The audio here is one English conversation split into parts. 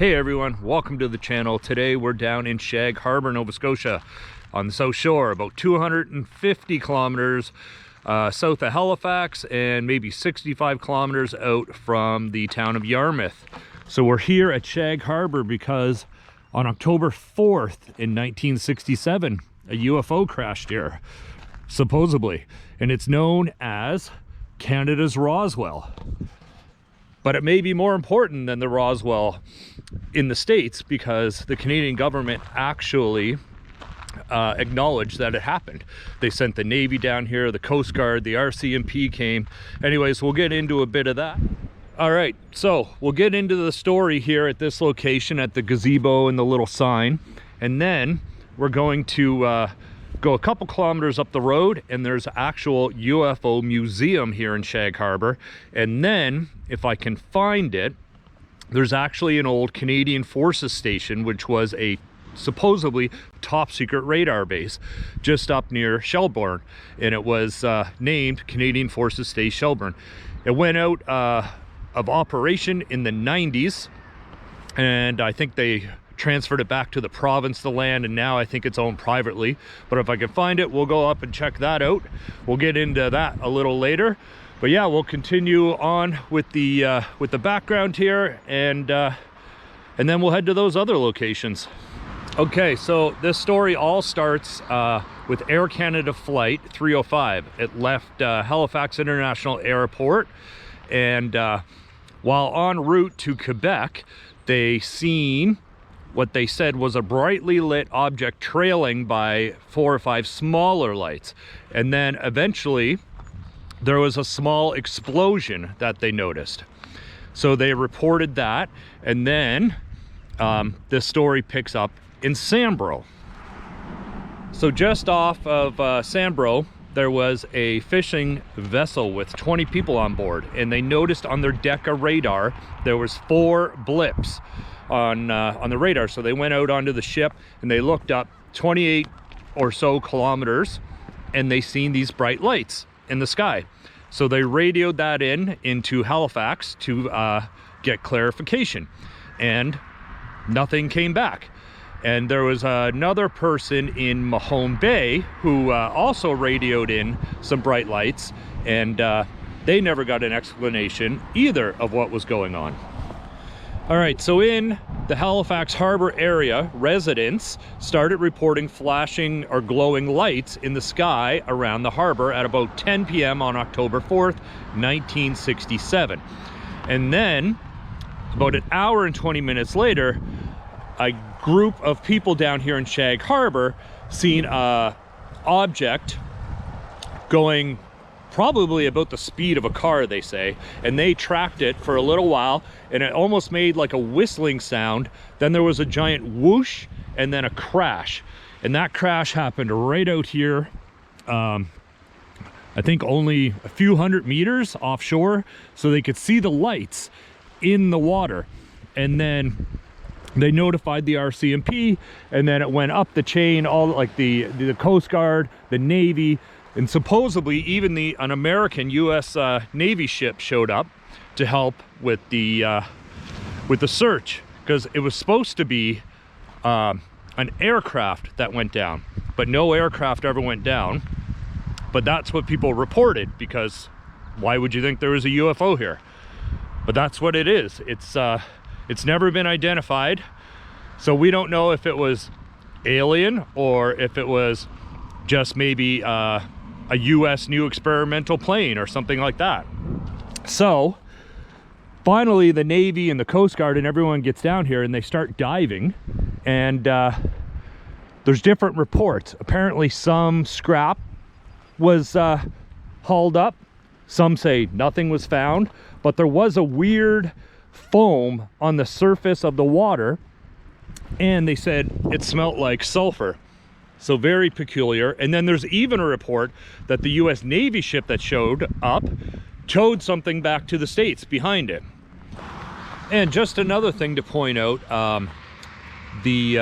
Hey everyone, welcome to the channel. Today we're down in Shag Harbour, Nova Scotia on the South Shore, about 250 kilometers south of Halifax and maybe 65 kilometers out from the town of Yarmouth. So we're here at Shag Harbour because on October 4th in 1967, a UFO crashed here, supposedly, and it's known as Canada's Roswell. But it may be more important than the Roswell in the States because the Canadian government actually acknowledged that it happened. They sent the Navy down here, the Coast Guard, the RCMP came. Anyways, we'll get into a bit of that. All right, so we'll get into the story here at this location at the gazebo and the little sign. And then we're going to go a couple kilometers up the road and there's actual UFO museum here in Shag Harbour. And then if I can find it, there's actually an old Canadian Forces station, which was a supposedly top secret radar base just up near Shelburne. And it was named Canadian Forces Station Shelburne. It went out of operation in the 90s. And I think they transferred it back to the province, the land, and now I think it's owned privately. But if I can find it, we'll go up and check that out. We'll get into that a little later. But yeah, we'll continue on with the background here, and then we'll head to those other locations. Okay, so this story all starts with Air Canada Flight 305. It left Halifax International Airport, and while en route to Quebec, they seen what they said was a brightly lit object trailing by 4 or 5 smaller lights. And then eventually there was a small explosion that they noticed. So they reported that, and then this story picks up in Sambro. So just off of Sambro, there was a fishing vessel with 20 people on board, and they noticed on their Deca radar there was 4 blips on the radar. So they went out onto the ship and they looked up 28 or so kilometers and they seen these bright lights in the sky. So they radioed that into Halifax to get clarification, and nothing came back. And there was another person in Mahone Bay who also radioed in some bright lights, and they never got an explanation either of what was going on. All right, so in the Halifax Harbor area, residents started reporting flashing or glowing lights in the sky around the harbor at about 10 p.m. on October 4th, 1967. And then about an hour and 20 minutes later, a group of people down here in Shag Harbour seen an object going probably about the speed of a car, they say, and they tracked it for a little while, and it almost made like a whistling sound. Then there was a giant whoosh and then a crash, and that crash happened right out here, I think only a few hundred meters offshore, so they could see the lights in the water. And then they notified the RCMP, and then it went up the chain, all like the Coast Guard, the Navy, and supposedly even an American U.S. Navy ship showed up to help with the search, because it was supposed to be an aircraft that went down, but no aircraft ever went down. But that's what people reported, because why would you think there was a UFO here? But that's what it is. It's never been identified, so we don't know if it was alien or if it was just maybe a U.S. new experimental plane or something like that. So finally the Navy and the Coast Guard and everyone gets down here and they start diving, and there's different reports. Apparently some scrap was hauled up. Some say nothing was found, but there was a weird foam on the surface of the water, and they said it smelled like sulfur. So very peculiar. And then there's even a report that the U.S. Navy ship that showed up towed something back to the States behind it. And just another thing to point out, the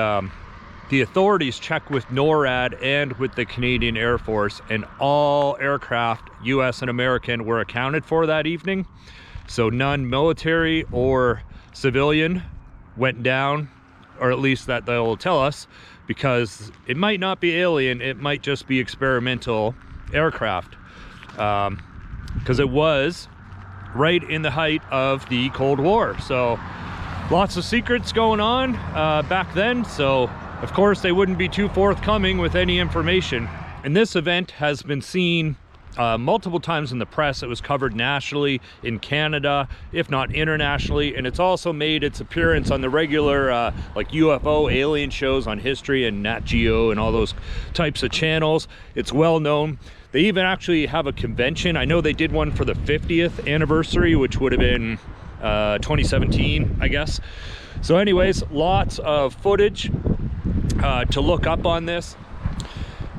authorities checked with NORAD and with the Canadian Air Force, and all aircraft, U.S. and American, were accounted for that evening. So none military or civilian went down, or at least that they'll tell us, because it might not be alien, it might just be experimental aircraft, because it was right in the height of the Cold War. So lots of secrets going on back then, so of course they wouldn't be too forthcoming with any information. And this event has been seen multiple times in the press. It was covered nationally, in Canada, if not internationally, and it's also made its appearance on the regular like UFO alien shows on History and Nat Geo and all those types of channels. It's well known. They even actually have a convention. I know they did one for the 50th anniversary, which would have been 2017, I guess. So anyways, lots of footage to look up on this.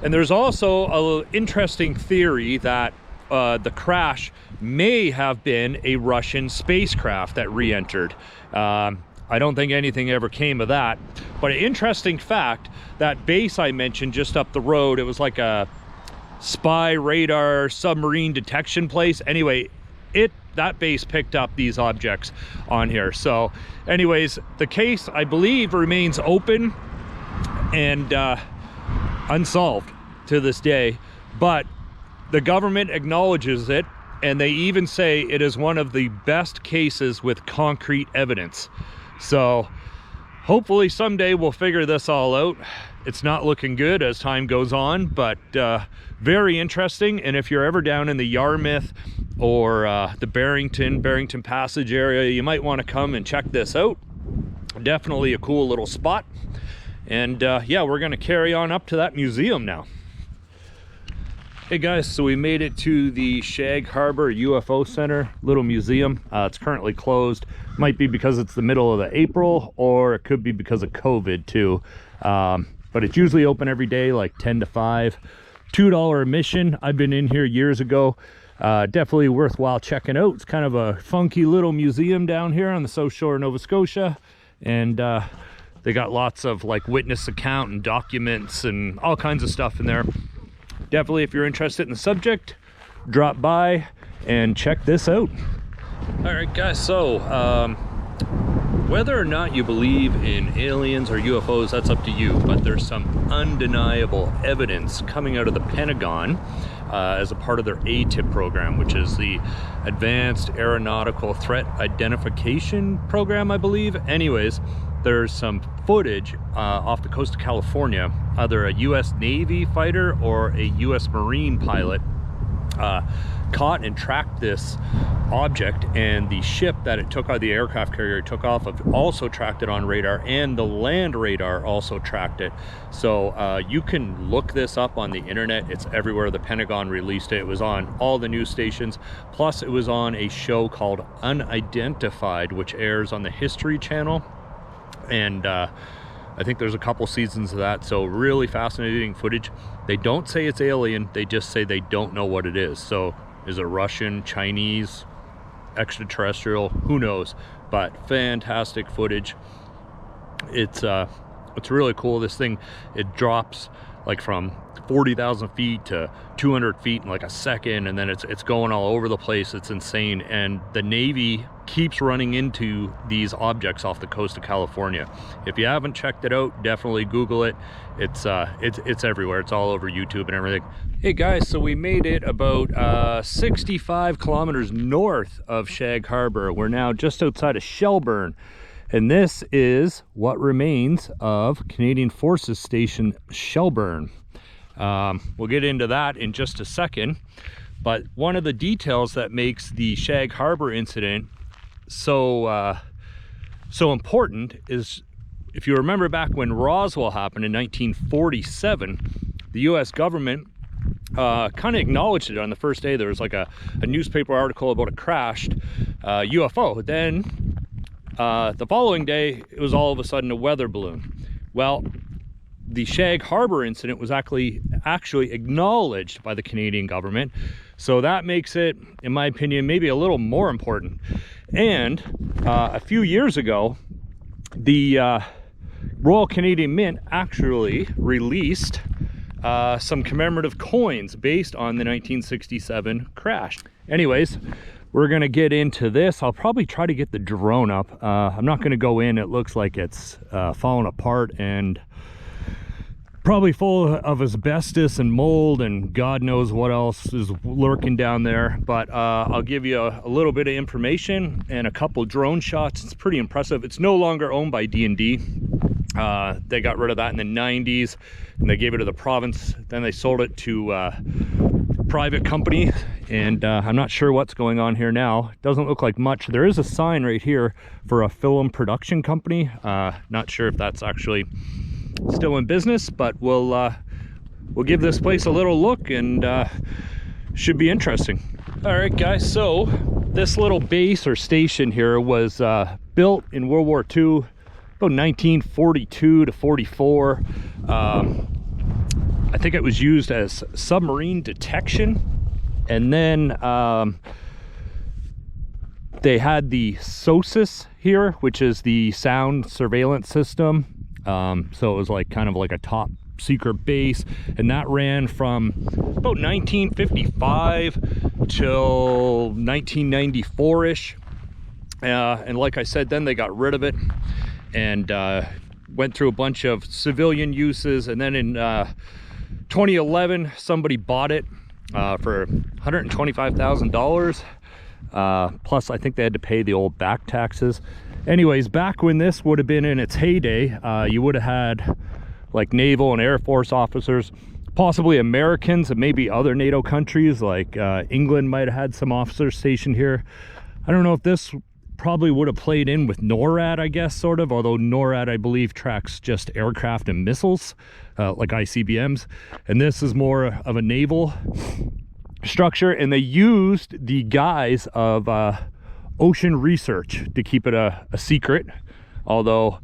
And there's also an interesting theory that the crash may have been a Russian spacecraft that re-entered. I don't think anything ever came of that. But an interesting fact, that base I mentioned just up the road, it was like a spy radar submarine detection place. Anyway, that base picked up these objects on here. So anyways, the case, I believe, remains open and unsolved to this day, but the government acknowledges it, and they even say it is one of the best cases with concrete evidence. So hopefully someday we'll figure this all out. It's not looking good as time goes on, but very interesting. And if you're ever down in the Yarmouth or the Barrington Passage area, you might want to come and check this out. Definitely a cool little spot. And yeah, we're gonna carry on up to that museum now. Hey guys, so we made it to the Shag Harbour UFO Centre little museum. It's currently closed. Might be because it's the middle of the April, or it could be because of COVID too. But it's usually open every day, like 10 to 5. $2 admission. I've been in here years ago. Definitely worthwhile checking out. It's kind of a funky little museum down here on the South Shore of Nova Scotia. And they got lots of like witness account and documents and all kinds of stuff in there. Definitely, if you're interested in the subject, drop by and check this out. All right guys, so whether or not you believe in aliens or UFOs, that's up to you, but there's some undeniable evidence coming out of the Pentagon as a part of their ATIP program, which is the Advanced Aeronautical Threat Identification Program, I believe. Anyways, there's some footage off the coast of California, either a US Navy fighter or a US Marine pilot caught and tracked this object, and the ship that it took out, the aircraft carrier it took off of, also tracked it on radar, and the land radar also tracked it. So you can look this up on the internet. It's everywhere. The Pentagon released it. It was on all the news stations, plus it was on a show called Unidentified, which airs on the History Channel, and I think there's a couple seasons of that. So really fascinating footage. They don't say it's alien, they just say they don't know what it is. So is it Russian, Chinese, extraterrestrial, who knows? But fantastic footage. It's really cool. This thing, it drops like from 40,000 feet to 200 feet in like a second, and then it's going all over the place. It's insane. And the Navy keeps running into these objects off the coast of California. If you haven't checked it out, definitely Google it. It's everywhere. It's all over YouTube and everything. Hey guys, so we made it about 65 kilometers north of Shag Harbour. We're now just outside of Shelburne, and this is what remains of Canadian Forces Station Shelburne. We'll get into that in just a second, but one of the details that makes the Shag Harbour incident so important is, if you remember back when Roswell happened in 1947, the US government kind of acknowledged it on the first day. There was like a newspaper article about a crashed UFO. Then the following day, it was all of a sudden a weather balloon. Well, the Shag Harbour incident was actually acknowledged by the Canadian government. So that makes it, in my opinion, maybe a little more important. And a few years ago, the Royal Canadian Mint actually released some commemorative coins based on the 1967 crash. Anyways, we're gonna get into this. I'll probably try to get the drone up. I'm not gonna go in. It looks like it's falling apart and probably full of asbestos and mold and God knows what else is lurking down there. But I'll give you a little bit of information and a couple drone shots. It's pretty impressive. It's no longer owned by D&D. They got rid of that in the 90s and they gave it to the province. Then they sold it to private company, and I'm not sure what's going on here now. It doesn't look like much. There is a sign right here for a film production company. Not sure if that's actually still in business, but we'll give this place a little look, and should be interesting. All right guys, so this little base or station here was built in World War II, about 1942 to 44. I think it was used as submarine detection, and then they had the SOSUS here, which is the sound surveillance system. So it was like kind of like a top secret base, and that ran from about 1955 till 1994-ish. And like I said, then they got rid of it and went through a bunch of civilian uses, and then in 2011 somebody bought it for $125,000, plus I think they had to pay the old back taxes. Anyways, back when this would have been in its heyday, you would have had like naval and air force officers, possibly Americans and maybe other NATO countries, like England might have had some officers stationed here. I don't know if this probably would have played in with NORAD, I guess, sort of, although NORAD, I believe, tracks just aircraft and missiles, like ICBMs, and this is more of a naval structure, and they used the guise of ocean research to keep it a secret, although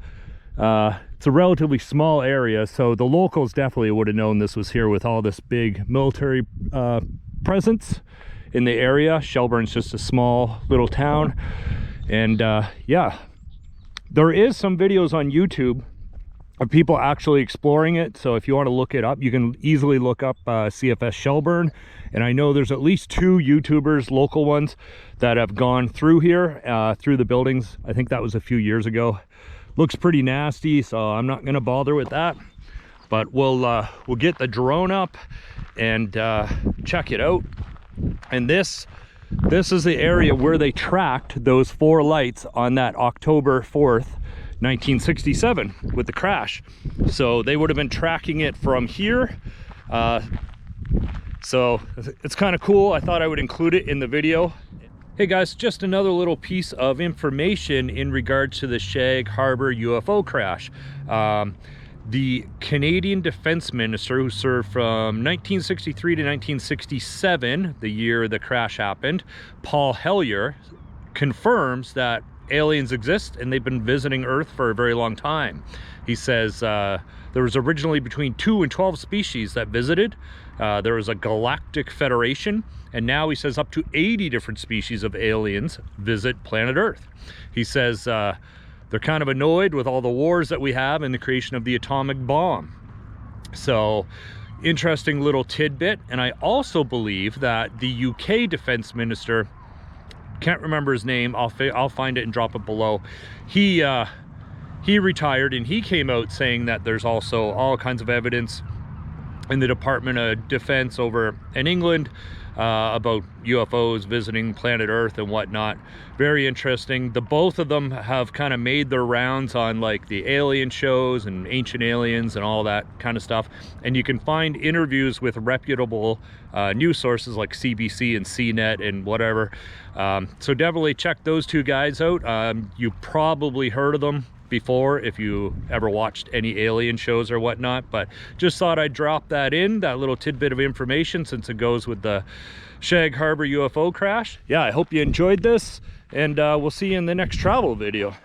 it's a relatively small area, so the locals definitely would have known this was here with all this big military presence in the area. Shelburne's just a small little town. And yeah, there is some videos on YouTube of people actually exploring it. So if you want to look it up, you can easily look up CFS Shelburne. And I know there's at least 2 YouTubers, local ones, that have gone through here, through the buildings. I think that was a few years ago. Looks pretty nasty, so I'm not going to bother with that. But we'll get the drone up and check it out. And this is the area where they tracked those 4 lights on that October 4th, 1967 with the crash. So they would have been tracking it from here. So it's kind of cool. I thought I would include it in the video. Hey guys, just another little piece of information in regards to the Shag Harbour UFO crash. The Canadian Defense Minister, who served from 1963 to 1967, the year the crash happened, Paul Hellyer, confirms that aliens exist and they've been visiting Earth for a very long time. He says there was originally between 2 and 12 species that visited. There was a galactic federation, and now he says up to 80 different species of aliens visit planet Earth. He says they're kind of annoyed with all the wars that we have and the creation of the atomic bomb. So, interesting little tidbit. And I also believe that the UK Defense Minister, can't remember his name, I'll find it and drop it below. He retired, and he came out saying that there's also all kinds of evidence in the Department of Defense over in England about UFOs visiting planet Earth and whatnot. Very interesting. The both of them have kind of made their rounds on like the alien shows and Ancient Aliens and all that kind of stuff, and you can find interviews with reputable news sources like CBC and CNET and whatever. So definitely check those 2 guys out. You probably heard of them before if you ever watched any alien shows or whatnot, but just thought I'd drop that little tidbit of information, since it goes with the Shag Harbour UFO crash. Yeah, I hope you enjoyed this, and we'll see you in the next travel video.